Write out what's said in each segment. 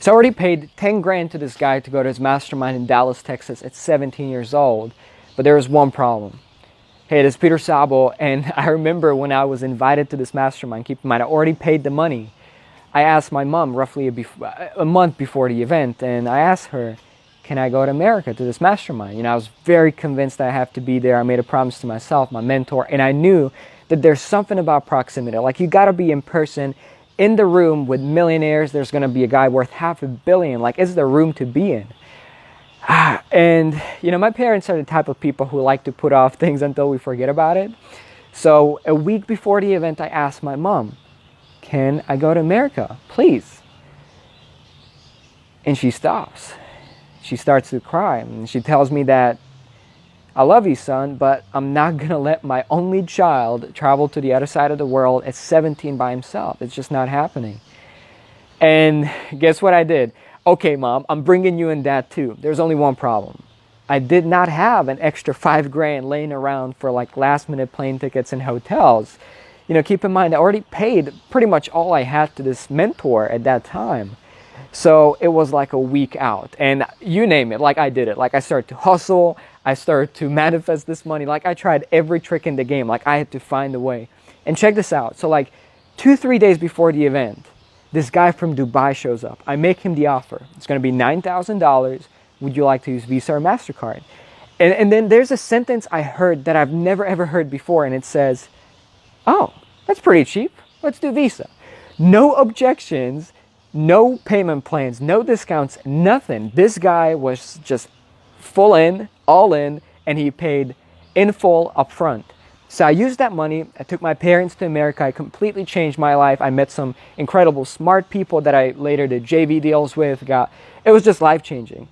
So I already paid 10 grand to this guy to go to his mastermind in Dallas, Texas at 17 years old. But there was one problem. Hey, this is Peter Szabo, and I remember when I was invited to this mastermind, keep in mind, I already paid the money. I asked my mom roughly a month before the event, and I asked her, can I go to America to this mastermind? You know, I was very convinced that I have to be there. I made a promise to myself, my mentor, and I knew that there's something about proximity. Like, you got to be in person, in the room with millionaires. There's going to be a guy worth $500 million. Like, is there room to be in? And, you know, my parents are the type of people who like to put off things until we forget about it. So a week before the event, I asked my mom, can I go to America, please? And she stops. She starts to cry, and she tells me that, I love you, son, but I'm not going to let my only child travel to the other side of the world at 17 by himself. It's just not happening. And guess what I did? Okay, Mom, I'm bringing you in that too. There's only one problem. I did not have an extra 5 grand laying around for like last minute plane tickets and hotels. You know, keep in mind, I already paid pretty much all I had to this mentor at that time. So it was like a week out, and you name it, like I did it. Like, I started to hustle, I started to manifest this money. Like, I tried every trick in the game. Like, I had to find a way. And check this out. So like 2-3 days before the event, this guy from Dubai shows up. I make him the offer. It's going to be $9,000. Would you like to use Visa or MasterCard? And then there's a sentence I heard that I've never ever heard before, and it says, oh, that's pretty cheap. Let's do Visa. No objections, no payment plans, no discounts, nothing. This guy was just full in, all in, and he paid in full upfront. So I used that money. I took my parents to America. I completely changed my life. I met some incredible smart people that I later did JV deals with. It was just life-changing.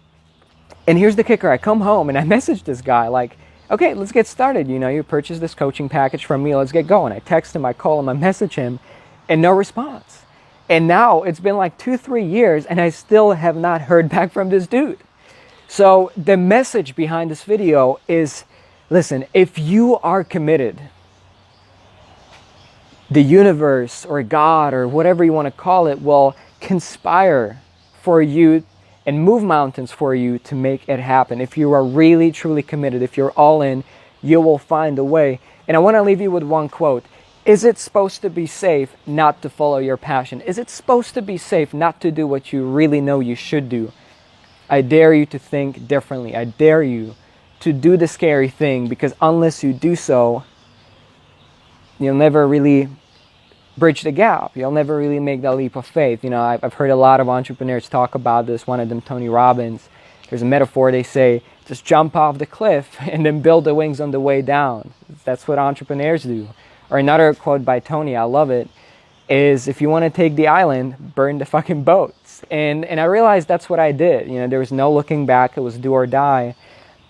And here's the kicker. I come home and I message this guy like, okay, let's get started. You know, you purchased this coaching package from me. Let's get going. I text him, I call him, I message him, and no response. And now it's been like 2-3 years and I still have not heard back from this dude. So the message behind this video is, listen, if you are committed, the universe or God or whatever you want to call it will conspire for you and move mountains for you to make it happen. If you are really, truly committed, if you're all in, you will find a way. And I want to leave you with one quote. Is it supposed to be safe not to follow your passion? Is it supposed to be safe not to do what you really know you should do? I dare you to think differently. I dare you to do the scary thing, because unless you do so, you'll never really bridge the gap. You'll never really make that leap of faith. You know, I've heard a lot of entrepreneurs talk about this. One of them, Tony Robbins. There's a metaphor they say, just jump off the cliff and then build the wings on the way down. That's what entrepreneurs do. Or another quote by Tony, I love it, is if you want to take the island, burn the fucking boats. And I realized that's what I did. You know, there was no looking back. It was do or die.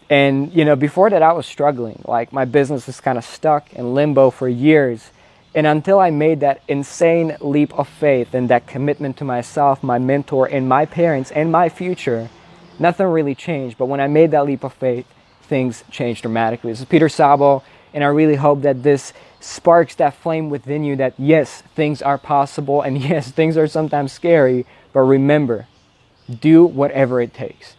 And, you know, before that I was struggling. Like, my business was kind of stuck in limbo for years. And until I made that insane leap of faith and that commitment to myself, my mentor, and my parents, and my future, nothing really changed. But when I made that leap of faith, things changed dramatically. This is Peter Szabo, and I really hope that this sparks that flame within you that, yes, things are possible, and yes, things are sometimes scary, but remember, do whatever it takes.